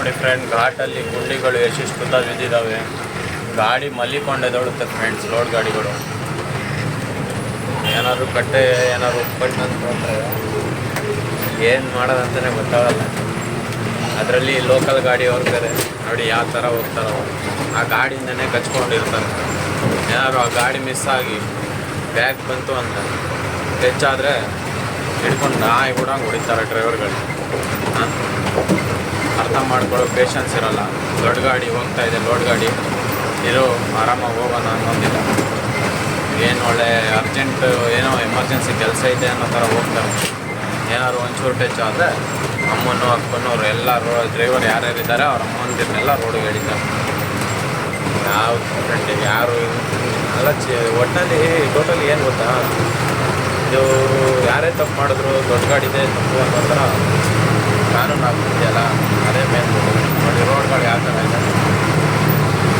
ನೋಡಿ ಫ್ರೆಂಡ್, ಘಾಟಲ್ಲಿ ಗುಂಡಿಗಳು ಎಷ್ಟೆಷ್ಟು ಬಿದ್ದಿದ್ದಾವೆ. ಗಾಡಿ ಮಲ್ಲಿಕೊಂಡೆದೊಳುತ್ತೆ ಫ್ರೆಂಡ್ಸ್, ಲೋಡ್ ಗಾಡಿಗಳು. ಏನಾದ್ರು ಕಟ್ಟೆ ಏನಾದ್ರು ಉಟ್ಕೊಂಡ್ರೆ ಏನು ಮಾಡೋದಂತಲೇ ಗೊತ್ತಾಗಲ್ಲ. ಅದರಲ್ಲಿ ಲೋಕಲ್ ಗಾಡಿಯವ್ರು ಬೇರೆ ನೋಡಿ ಯಾವ ಥರ ಹೋಗ್ತಾರೋ, ಆ ಗಾಡಿಯಿಂದನೇ ಕಚ್ಕೊಂಡಿರ್ತಾರೆ. ಏನಾದ್ರು ಆ ಗಾಡಿ ಮಿಸ್ ಆಗಿ ಬ್ಯಾಗ್ ಬಂತು ಅಂತ ಹೆಚ್ಚಾದರೆ ಹಿಡ್ಕೊಂಡು ನಾಯಿ ಕೂಡ ಹೊಡಿತಾರೆ ಡ್ರೈವರ್ಗಳು. ಅರ್ಥ ಮಾಡ್ಕೊಳ್ಳೋ ಪೇಷನ್ಸ್ ಇರೋಲ್ಲ. ದೊಡ್ಡ ಗಾಡಿ ಹೋಗ್ತಾ ಇದೆ, ಲೋಡ್ ಗಾಡಿ ಇರೋ ಆರಾಮಾಗಿ ಹೋಗೋಣ ಅನ್ನೋದಿಲ್ಲ. ಏನು ಒಳ್ಳೆ ಅರ್ಜೆಂಟ್ ಏನೋ ಎಮರ್ಜೆನ್ಸಿ ಕೆಲಸ ಇದೆ ಅನ್ನೋ ಥರ ಹೋಗ್ತಾರೆ. ಏನಾದ್ರು ಒಂಚೂರು ಟಚ್ ಆದರೆ ಅಮ್ಮನೂ ಅಕ್ಕನೂ ಅವ್ರು ಎಲ್ಲ ಡ್ರೈವರ್ ಯಾರ್ಯಾರಿದ್ದಾರೆ ಅವ್ರ ಅಮ್ಮಂದಿರನ್ನೆಲ್ಲ ರೋಡಿಗೆ ಎಳಿತಾರೆ. ಯಾವ ಫ್ರೆಂಡಿಗೆ ಯಾರು ಅಲ್ಲ ಒಟ್ಟಿನಲ್ಲಿ ಟೋಟಲಿ ಏನು ಗೊತ್ತಾ, ಇದು ಯಾರೇ ತಪ್ಪು ಮಾಡಿದ್ರು ದೊಡ್ಡ ಗಾಡಿದೆ ತಪ್ಪು ಅನ್ನೋ ಥರ ಕಾನೂನು ಆಗ್ತಿದೆಯಲ್ಲ, ಅದೇ ಮೇಲೆ